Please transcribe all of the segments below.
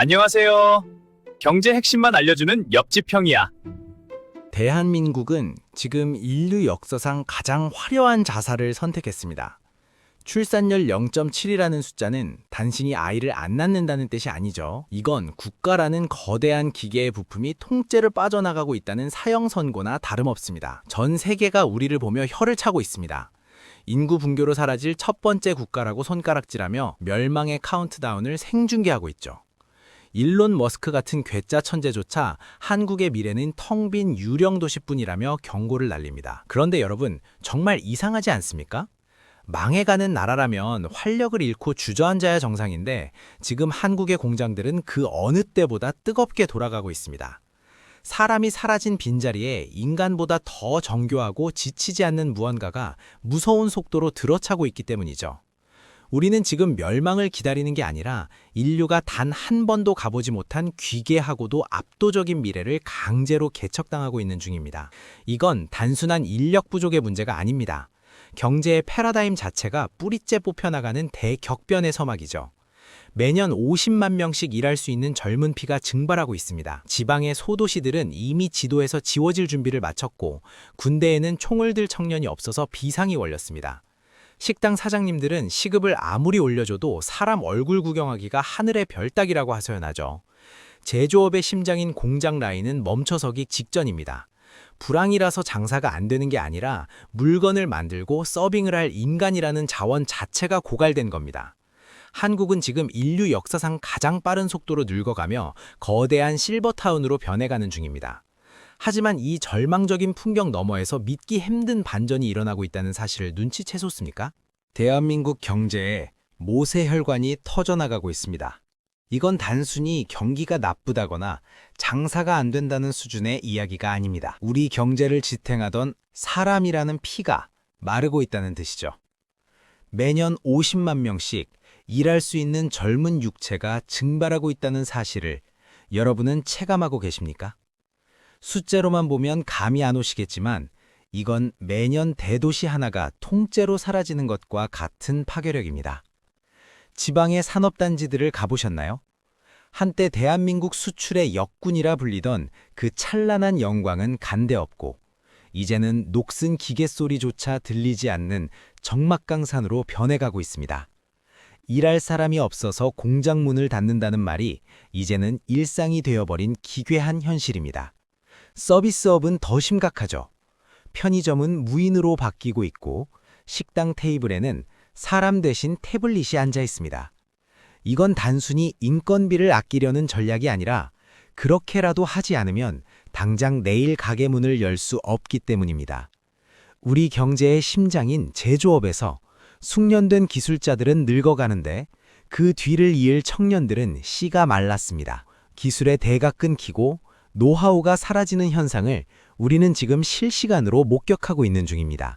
안녕하세요. 경제 핵심만 알려주는 옆집 형이야. 대한민국은 지금 인류 역사상 가장 화려한 자살을 선택했습니다. 출산율 0.7이라는 숫자는 단순히 아이를 안 낳는다는 뜻이 아니죠. 이건 국가라는 거대한 기계의 부품이 통째로 빠져나가고 있다는 사형 선고나 다름없습니다. 전 세계가 우리를 보며 혀를 차고 있습니다. 인구 붕괴로 사라질 첫 번째 국가라고 손가락질하며 멸망의 카운트다운을 생중계하고 있죠. 일론 머스크 같은 괴짜 천재조차 한국의 미래는 텅 빈 유령 도시뿐이라며 경고를 날립니다. 그런데 여러분, 정말 이상하지 않습니까? 망해가는 나라라면 활력을 잃고 주저앉아야 정상인데 지금 한국의 공장들은 그 어느 때보다 뜨겁게 돌아가고 있습니다. 사람이 사라진 빈자리에 인간보다 더 정교하고 지치지 않는 무언가가 무서운 속도로 들어차고 있기 때문이죠. 우리는 지금 멸망을 기다리는 게 아니라 인류가 단 한 번도 가보지 못한 귀괴하고도 압도적인 미래를 강제로 개척당하고 있는 중입니다. 이건 단순한 인력 부족의 문제가 아닙니다. 경제의 패러다임 자체가 뿌리째 뽑혀나가는 대격변의 서막이죠. 매년 50만 명씩 일할 수 있는 젊은 피가 증발하고 있습니다. 지방의 소도시들은 이미 지도에서 지워질 준비를 마쳤고 군대에는 총을 들 청년이 없어서 비상이 걸렸습니다. 식당 사장님들은 시급을 아무리 올려줘도 사람 얼굴 구경하기가 하늘의 별 따기라고 하소연하죠. 제조업의 심장인 공장 라인은 멈춰서기 직전입니다. 불황이라서 장사가 안 되는 게 아니라 물건을 만들고 서빙을 할 인간이라는 자원 자체가 고갈된 겁니다. 한국은 지금 인류 역사상 가장 빠른 속도로 늙어가며 거대한 실버타운으로 변해가는 중입니다. 하지만 이 절망적인 풍경 너머에서 믿기 힘든 반전이 일어나고 있다는 사실을 눈치채셨습니까? 대한민국 경제에 모세혈관이 터져나가고 있습니다. 이건 단순히 경기가 나쁘다거나 장사가 안 된다는 수준의 이야기가 아닙니다. 우리 경제를 지탱하던 사람이라는 피가 마르고 있다는 뜻이죠. 매년 50만 명씩 일할 수 있는 젊은 육체가 증발하고 있다는 사실을 여러분은 체감하고 계십니까? 숫자로만 보면 감이 안 오시겠지만 이건 매년 대도시 하나가 통째로 사라지는 것과 같은 파괴력입니다. 지방의 산업단지들을 가보셨나요? 한때 대한민국 수출의 역군이라 불리던 그 찬란한 영광은 간데없고 이제는 녹슨 기계 소리조차 들리지 않는 적막강산으로 변해가고 있습니다. 일할 사람이 없어서 공장 문을 닫는다는 말이 이제는 일상이 되어버린 기괴한 현실입니다. 서비스업은 더 심각하죠. 편의점은 무인으로 바뀌고 있고 식당 테이블에는 사람 대신 태블릿이 앉아 있습니다. 이건 단순히 인건비를 아끼려는 전략이 아니라 그렇게라도 하지 않으면 당장 내일 가게 문을 열 수 없기 때문입니다. 우리 경제의 심장인 제조업에서 숙련된 기술자들은 늙어가는데 그 뒤를 이을 청년들은 씨가 말랐습니다. 기술의 대가 끊기고 노하우가 사라지는 현상을 우리는 지금 실시간으로 목격하고 있는 중입니다.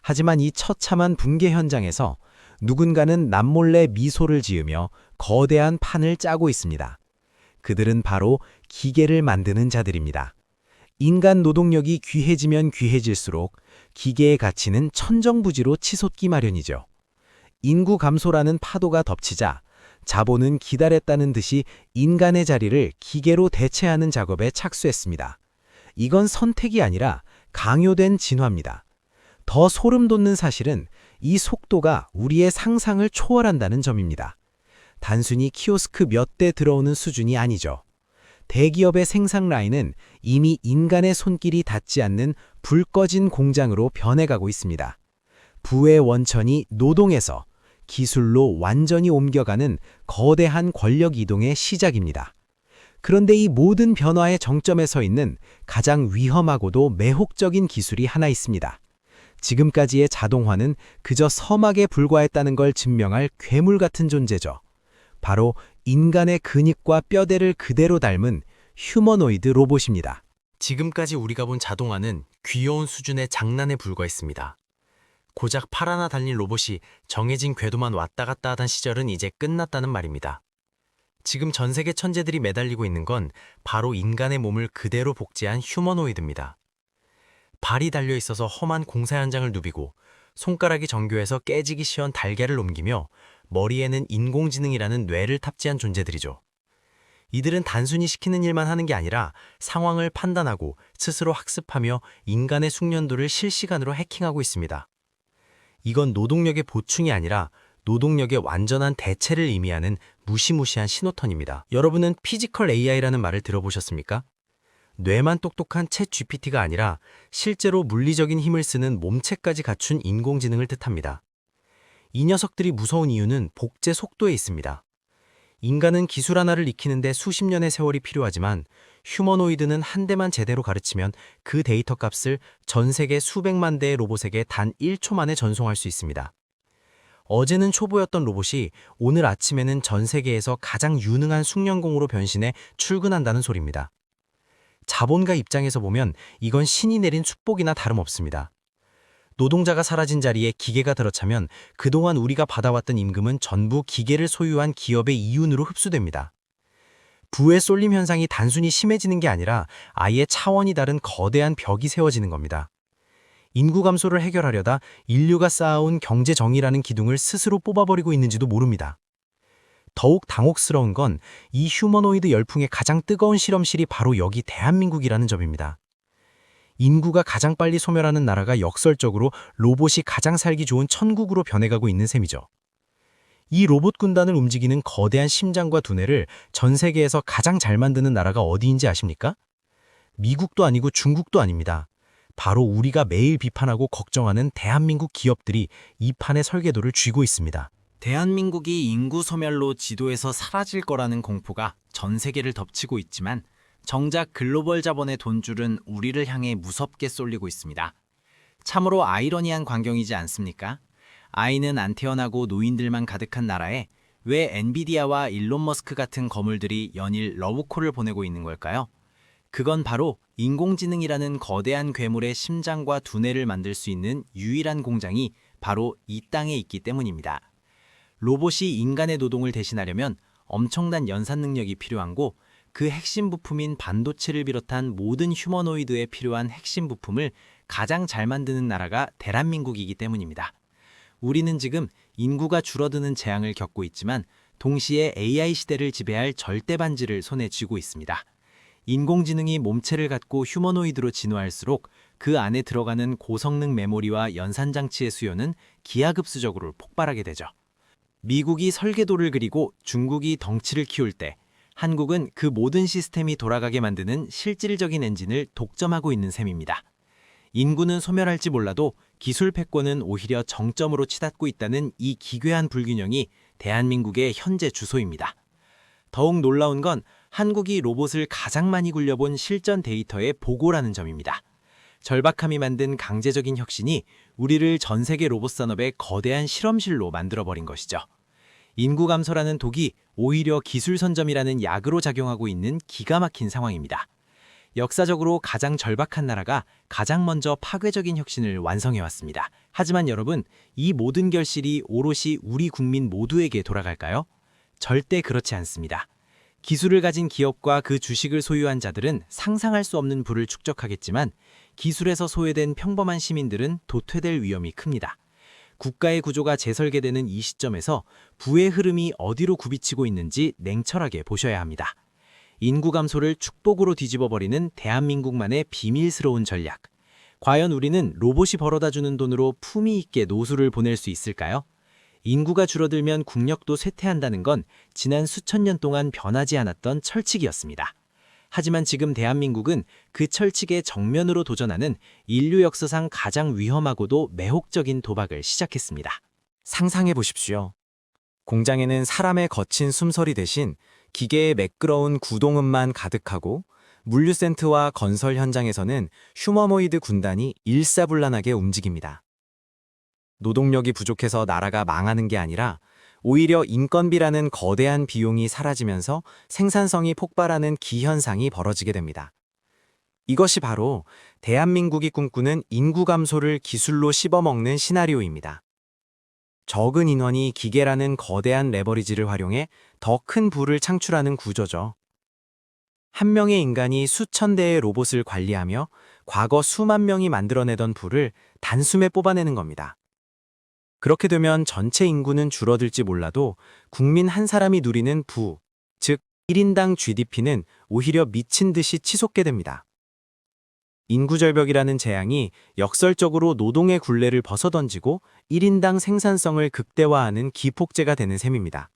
하지만 이 처참한 붕괴 현장에서 누군가는 남몰래 미소를 지으며 거대한 판을 짜고 있습니다. 그들은 바로 기계를 만드는 자들입니다. 인간 노동력이 귀해지면 귀해질수록 기계의 가치는 천정부지로 치솟기 마련이죠. 인구 감소라는 파도가 덮치자 자본은 기다렸다는 듯이 인간의 자리를 기계로 대체하는 작업에 착수했습니다. 이건 선택이 아니라 강요된 진화입니다. 더 소름 돋는 사실은 이 속도가 우리의 상상을 초월한다는 점입니다. 단순히 키오스크 몇 대 들어오는 수준이 아니죠. 대기업의 생산 라인은 이미 인간의 손길이 닿지 않는 불 꺼진 공장으로 변해가고 있습니다. 부의 원천이 노동에서 기술로 완전히 옮겨가는 거대한 권력 이동의 시작입니다. 그런데 이 모든 변화의 정점에 서 있는 가장 위험하고도 매혹적인 기술이 하나 있습니다. 지금까지의 자동화는 그저 서막에 불과했다는 걸 증명할 괴물 같은 존재죠. 바로 인간의 근육과 뼈대를 그대로 닮은 휴머노이드 로봇입니다. 지금까지 우리가 본 자동화는 귀여운 수준의 장난에 불과했습니다. 고작 팔 하나 달린 로봇이 정해진 궤도만 왔다 갔다 하던 시절은 이제 끝났다는 말입니다. 지금 전 세계 천재들이 매달리고 있는 건 바로 인간의 몸을 그대로 복제한 휴머노이드입니다. 발이 달려있어서 험한 공사 현장을 누비고 손가락이 정교해서 깨지기 쉬운 달걀을 옮기며 머리에는 인공지능이라는 뇌를 탑재한 존재들이죠. 이들은 단순히 시키는 일만 하는 게 아니라 상황을 판단하고 스스로 학습하며 인간의 숙련도를 실시간으로 해킹하고 있습니다. 이건 노동력의 보충이 아니라 노동력의 완전한 대체를 의미하는 무시무시한 신호탄입니다. 여러분은 피지컬 AI라는 말을 들어보셨습니까? 뇌만 똑똑한 챗 GPT가 아니라 실제로 물리적인 힘을 쓰는 몸체까지 갖춘 인공지능을 뜻합니다. 이 녀석들이 무서운 이유는 복제 속도에 있습니다. 인간은 기술 하나를 익히는데 수십 년의 세월이 필요하지만 휴머노이드는 한 대만 제대로 가르치면 그 데이터 값을 전 세계 수백만 대의 로봇에게 단 1초 만에 전송할 수 있습니다. 어제는 초보였던 로봇이 오늘 아침에는 전 세계에서 가장 유능한 숙련공으로 변신해 출근한다는 소리입니다. 자본가 입장에서 보면 이건 신이 내린 축복이나 다름없습니다. 노동자가 사라진 자리에 기계가 들어차면 그동안 우리가 받아왔던 임금은 전부 기계를 소유한 기업의 이윤으로 흡수됩니다. 부의 쏠림 현상이 단순히 심해지는 게 아니라 아예 차원이 다른 거대한 벽이 세워지는 겁니다. 인구 감소를 해결하려다 인류가 쌓아온 경제 정의라는 기둥을 스스로 뽑아버리고 있는지도 모릅니다. 더욱 당혹스러운 건 이 휴머노이드 열풍의 가장 뜨거운 실험실이 바로 여기 대한민국이라는 점입니다. 인구가 가장 빨리 소멸하는 나라가 역설적으로 로봇이 가장 살기 좋은 천국으로 변해가고 있는 셈이죠. 이 로봇 군단을 움직이는 거대한 심장과 두뇌를 전 세계에서 가장 잘 만드는 나라가 어디인지 아십니까? 미국도 아니고 중국도 아닙니다. 바로 우리가 매일 비판하고 걱정하는 대한민국 기업들이 이 판의 설계도를 쥐고 있습니다. 대한민국이 인구 소멸로 지도에서 사라질 거라는 공포가 전 세계를 덮치고 있지만 정작 글로벌 자본의 돈줄은 우리를 향해 무섭게 쏠리고 있습니다. 참으로 아이러니한 광경이지 않습니까? 아이는 안 태어나고 노인들만 가득한 나라에 왜 엔비디아와 일론 머스크 같은 거물들이 연일 러브콜을 보내고 있는 걸까요? 그건 바로 인공지능이라는 거대한 괴물의 심장과 두뇌를 만들 수 있는 유일한 공장이 바로 이 땅에 있기 때문입니다. 로봇이 인간의 노동을 대신하려면 엄청난 연산 능력이 필요하고 그 핵심 부품인 반도체를 비롯한 모든 휴머노이드에 필요한 핵심 부품을 가장 잘 만드는 나라가 대한민국이기 때문입니다. 우리는 지금 인구가 줄어드는 재앙을 겪고 있지만 동시에 AI 시대를 지배할 절대 반지를 손에 쥐고 있습니다. 인공지능이 몸체를 갖고 휴머노이드로 진화할수록 그 안에 들어가는 고성능 메모리와 연산장치의 수요는 기하급수적으로 폭발하게 되죠. 미국이 설계도를 그리고 중국이 덩치를 키울 때 한국은 그 모든 시스템이 돌아가게 만드는 실질적인 엔진을 독점하고 있는 셈입니다. 인구는 소멸할지 몰라도 기술 패권은 오히려 정점으로 치닫고 있다는 이 기괴한 불균형이 대한민국의 현재 주소입니다. 더욱 놀라운 건 한국이 로봇을 가장 많이 굴려본 실전 데이터의 보고라는 점입니다. 절박함이 만든 강제적인 혁신이 우리를 전 세계 로봇 산업의 거대한 실험실로 만들어버린 것이죠. 인구 감소라는 독이 오히려 기술 선점이라는 약으로 작용하고 있는 기가 막힌 상황입니다. 역사적으로 가장 절박한 나라가 가장 먼저 파괴적인 혁신을 완성해왔습니다. 하지만 여러분, 이 모든 결실이 오롯이 우리 국민 모두에게 돌아갈까요? 절대 그렇지 않습니다. 기술을 가진 기업과 그 주식을 소유한 자들은 상상할 수 없는 부를 축적하겠지만 기술에서 소외된 평범한 시민들은 도태될 위험이 큽니다. 국가의 구조가 재설계되는 이 시점에서 부의 흐름이 어디로 굽이치고 있는지 냉철하게 보셔야 합니다. 인구 감소를 축복으로 뒤집어버리는 대한민국만의 비밀스러운 전략. 과연 우리는 로봇이 벌어다주는 돈으로 품위 있게 노후를 보낼 수 있을까요? 인구가 줄어들면 국력도 쇠퇴한다는 건 지난 수천 년 동안 변하지 않았던 철칙이었습니다. 하지만 지금 대한민국은 그 철칙에 정면으로 도전하는 인류 역사상 가장 위험하고도 매혹적인 도박을 시작했습니다. 상상해 보십시오. 공장에는 사람의 거친 숨소리 대신 기계의 매끄러운 구동음만 가득하고 물류센터와 건설 현장에서는 휴머노이드 군단이 일사불란하게 움직입니다. 노동력이 부족해서 나라가 망하는 게 아니라 오히려 인건비라는 거대한 비용이 사라지면서 생산성이 폭발하는 기현상이 벌어지게 됩니다. 이것이 바로 대한민국이 꿈꾸는 인구 감소를 기술로 씹어먹는 시나리오입니다. 적은 인원이 기계라는 거대한 레버리지를 활용해 더 큰 부를 창출하는 구조죠. 한 명의 인간이 수천 대의 로봇을 관리하며 과거 수만 명이 만들어내던 부를 단숨에 뽑아내는 겁니다. 그렇게 되면 전체 인구는 줄어들지 몰라도 국민 한 사람이 누리는 부, 즉 1인당 GDP는 오히려 미친 듯이 치솟게 됩니다. 인구절벽이라는 재앙이 역설적으로 노동의 굴레를 벗어던지고 1인당 생산성을 극대화하는 기폭제가 되는 셈입니다.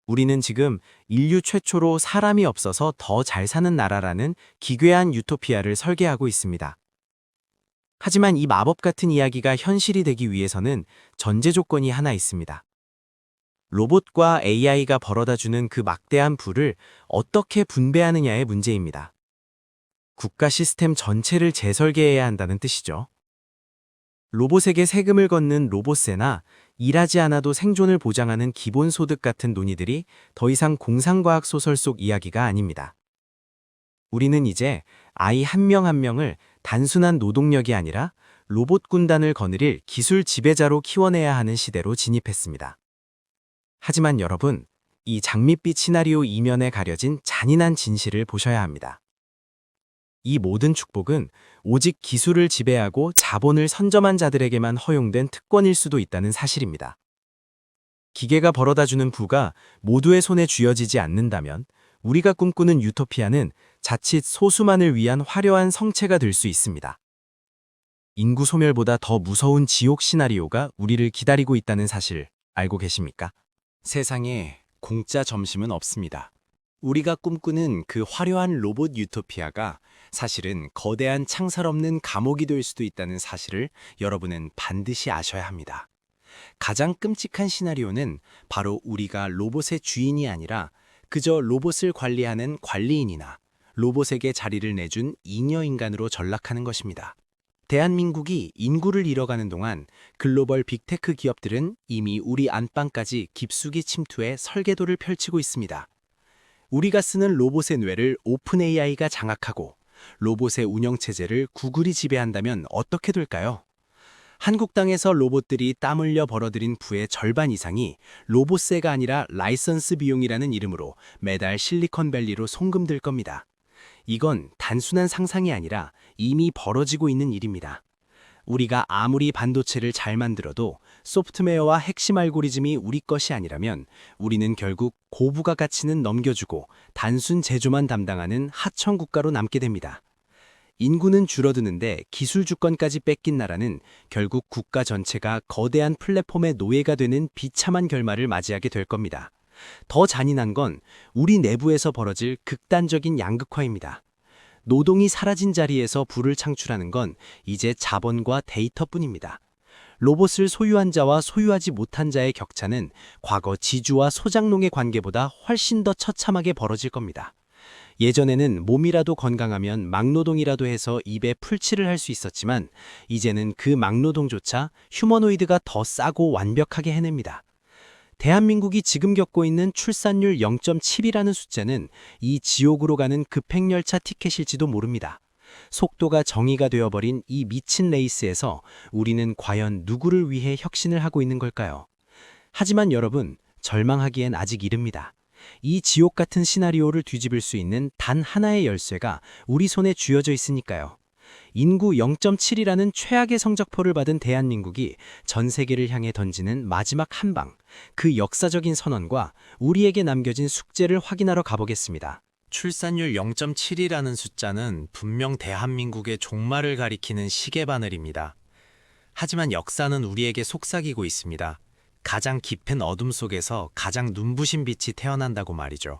우리는 지금 인류 최초로 사람이 없어서 더 잘 사는 나라라는 기괴한 유토피아를 설계하고 있습니다. 하지만 이 마법 같은 이야기가 현실이 되기 위해서는 전제 조건이 하나 있습니다. 로봇과 AI가 벌어다주는 그 막대한 부를 어떻게 분배하느냐의 문제입니다. 국가 시스템 전체를 재설계해야 한다는 뜻이죠. 로봇에게 세금을 걷는 로봇세나 일하지 않아도 생존을 보장하는 기본소득 같은 논의들이 더 이상 공상과학 소설 속 이야기가 아닙니다. 우리는 이제 아이 한 명 한 명을 단순한 노동력이 아니라 로봇 군단을 거느릴 기술 지배자로 키워내야 하는 시대로 진입했습니다. 하지만 여러분, 이 장밋빛 시나리오 이면에 가려진 잔인한 진실을 보셔야 합니다. 이 모든 축복은 오직 기술을 지배하고 자본을 선점한 자들에게만 허용된 특권일 수도 있다는 사실입니다. 기계가 벌어다주는 부가 모두의 손에 쥐어지지 않는다면 우리가 꿈꾸는 유토피아는 자칫 소수만을 위한 화려한 성체가 될 수 있습니다. 인구 소멸보다 더 무서운 지옥 시나리오가 우리를 기다리고 있다는 사실 알고 계십니까? 세상에 공짜 점심은 없습니다. 우리가 꿈꾸는 그 화려한 로봇 유토피아가 사실은 거대한 창살 없는 감옥이 될 수도 있다는 사실을 여러분은 반드시 아셔야 합니다. 가장 끔찍한 시나리오는 바로 우리가 로봇의 주인이 아니라 그저 로봇을 관리하는 관리인이나 로봇에게 자리를 내준 잉여인간으로 전락하는 것입니다. 대한민국이 인구를 잃어가는 동안 글로벌 빅테크 기업들은 이미 우리 안방까지 깊숙이 침투해 설계도를 펼치고 있습니다. 우리가 쓰는 로봇의 뇌를 오픈 AI가 장악하고 로봇의 운영체제를 구글이 지배한다면 어떻게 될까요? 한국 땅에서 로봇들이 땀 흘려 벌어들인 부의 절반 이상이 로봇세가 아니라 라이선스 비용이라는 이름으로 매달 실리콘밸리로 송금될 겁니다. 이건 단순한 상상이 아니라 이미 벌어지고 있는 일입니다. 우리가 아무리 반도체를 잘 만들어도 소프트웨어와 핵심 알고리즘이 우리 것이 아니라면 우리는 결국 고부가 가치는 넘겨주고 단순 제조만 담당하는 하청 국가로 남게 됩니다. 인구는 줄어드는데 기술 주권까지 뺏긴 나라는 결국 국가 전체가 거대한 플랫폼의 노예가 되는 비참한 결말을 맞이하게 될 겁니다. 더 잔인한 건 우리 내부에서 벌어질 극단적인 양극화입니다. 노동이 사라진 자리에서 부를 창출하는 건 이제 자본과 데이터뿐입니다. 로봇을 소유한 자와 소유하지 못한 자의 격차는 과거 지주와 소장농의 관계보다 훨씬 더 처참하게 벌어질 겁니다. 예전에는 몸이라도 건강하면 막노동이라도 해서 입에 풀칠을 할 수 있었지만 이제는 그 막노동조차 휴머노이드가 더 싸고 완벽하게 해냅니다. 대한민국이 지금 겪고 있는 출산율 0.7이라는 숫자는 이 지옥으로 가는 급행열차 티켓일지도 모릅니다. 속도가 정의가 되어버린 이 미친 레이스에서 우리는 과연 누구를 위해 혁신을 하고 있는 걸까요? 하지만 여러분, 절망하기엔 아직 이릅니다. 이 지옥 같은 시나리오를 뒤집을 수 있는 단 하나의 열쇠가 우리 손에 쥐어져 있으니까요. 인구 0.7이라는 최악의 성적표를 받은 대한민국이 전 세계를 향해 던지는 마지막 한방, 그 역사적인 선언과 우리에게 남겨진 숙제를 확인하러 가보겠습니다. 출산율 0.7이라는 숫자는 분명 대한민국의 종말을 가리키는 시계바늘입니다. 하지만 역사는 우리에게 속삭이고 있습니다. 가장 깊은 어둠 속에서 가장 눈부신 빛이 태어난다고 말이죠.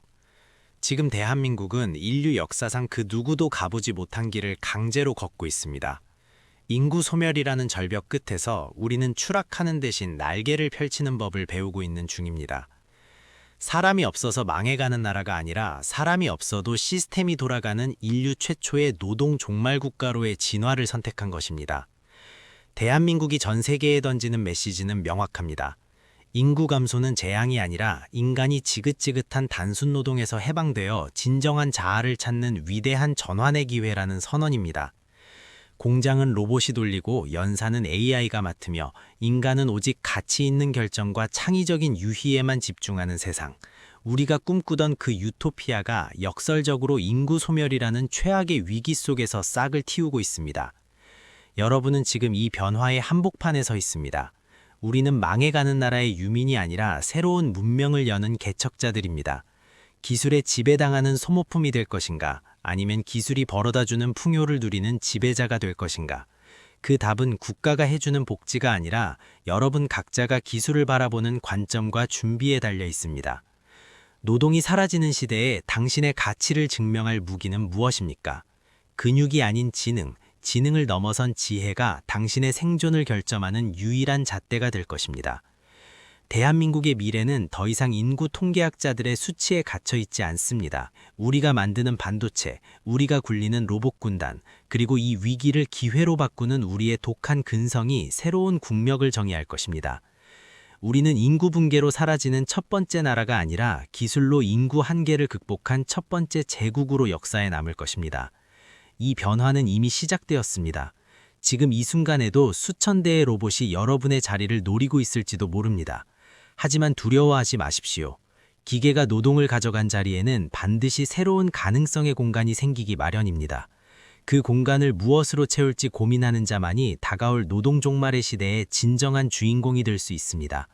지금 대한민국은 인류 역사상 그 누구도 가보지 못한 길을 강제로 걷고 있습니다. 인구 소멸이라는 절벽 끝에서 우리는 추락하는 대신 날개를 펼치는 법을 배우고 있는 중입니다. 사람이 없어서 망해가는 나라가 아니라 사람이 없어도 시스템이 돌아가는 인류 최초의 노동 종말 국가로의 진화를 선택한 것입니다. 대한민국이 전 세계에 던지는 메시지는 명확합니다. 인구 감소는 재앙이 아니라 인간이 지긋지긋한 단순 노동에서 해방되어 진정한 자아를 찾는 위대한 전환의 기회라는 선언입니다. 공장은 로봇이 돌리고 연사는 AI가 맡으며 인간은 오직 가치 있는 결정과 창의적인 유희에만 집중하는 세상. 우리가 꿈꾸던 그 유토피아가 역설적으로 인구 소멸이라는 최악의 위기 속에서 싹을 틔우고 있습니다. 여러분은 지금 이 변화의 한복판에 서 있습니다. 우리는 망해가는 나라의 유민이 아니라 새로운 문명을 여는 개척자들입니다. 기술에 지배당하는 소모품이 될 것인가? 아니면 기술이 벌어다주는 풍요를 누리는 지배자가 될 것인가? 그 답은 국가가 해주는 복지가 아니라 여러분 각자가 기술을 바라보는 관점과 준비에 달려 있습니다. 노동이 사라지는 시대에 당신의 가치를 증명할 무기는 무엇입니까? 근육이 아닌 지능, 지능을 넘어선 지혜가 당신의 생존을 결정하는 유일한 잣대가 될 것입니다. 대한민국의 미래는 더 이상 인구 통계학자들의 수치에 갇혀 있지 않습니다. 우리가 만드는 반도체, 우리가 굴리는 로봇 군단, 그리고 이 위기를 기회로 바꾸는 우리의 독한 근성이 새로운 국력을 정의할 것입니다. 우리는 인구 붕괴로 사라지는 첫 번째 나라가 아니라 기술로 인구 한계를 극복한 첫 번째 제국으로 역사에 남을 것입니다. 이 변화는 이미 시작되었습니다. 지금 이 순간에도 수천 대의 로봇이 여러분의 자리를 노리고 있을지도 모릅니다. 하지만 두려워하지 마십시오. 기계가 노동을 가져간 자리에는 반드시 새로운 가능성의 공간이 생기기 마련입니다. 그 공간을 무엇으로 채울지 고민하는 자만이 다가올 노동 종말의 시대의 진정한 주인공이 될 수 있습니다.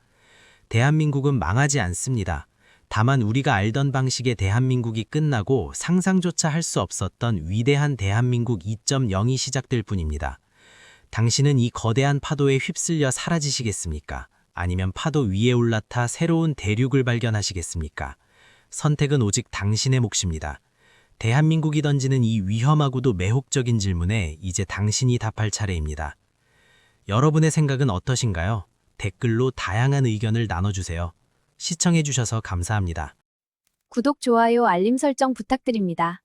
대한민국은 망하지 않습니다. 다만 우리가 알던 방식의 대한민국이 끝나고 상상조차 할 수 없었던 위대한 대한민국 2.0이 시작될 뿐입니다. 당신은 이 거대한 파도에 휩쓸려 사라지시겠습니까? 아니면 파도 위에 올라타 새로운 대륙을 발견하시겠습니까? 선택은 오직 당신의 몫입니다. 대한민국이 던지는 이 위험하고도 매혹적인 질문에 이제 당신이 답할 차례입니다. 여러분의 생각은 어떠신가요? 댓글로 다양한 의견을 나눠주세요. 시청해주셔서 감사합니다. 구독, 좋아요, 알림 설정 부탁드립니다.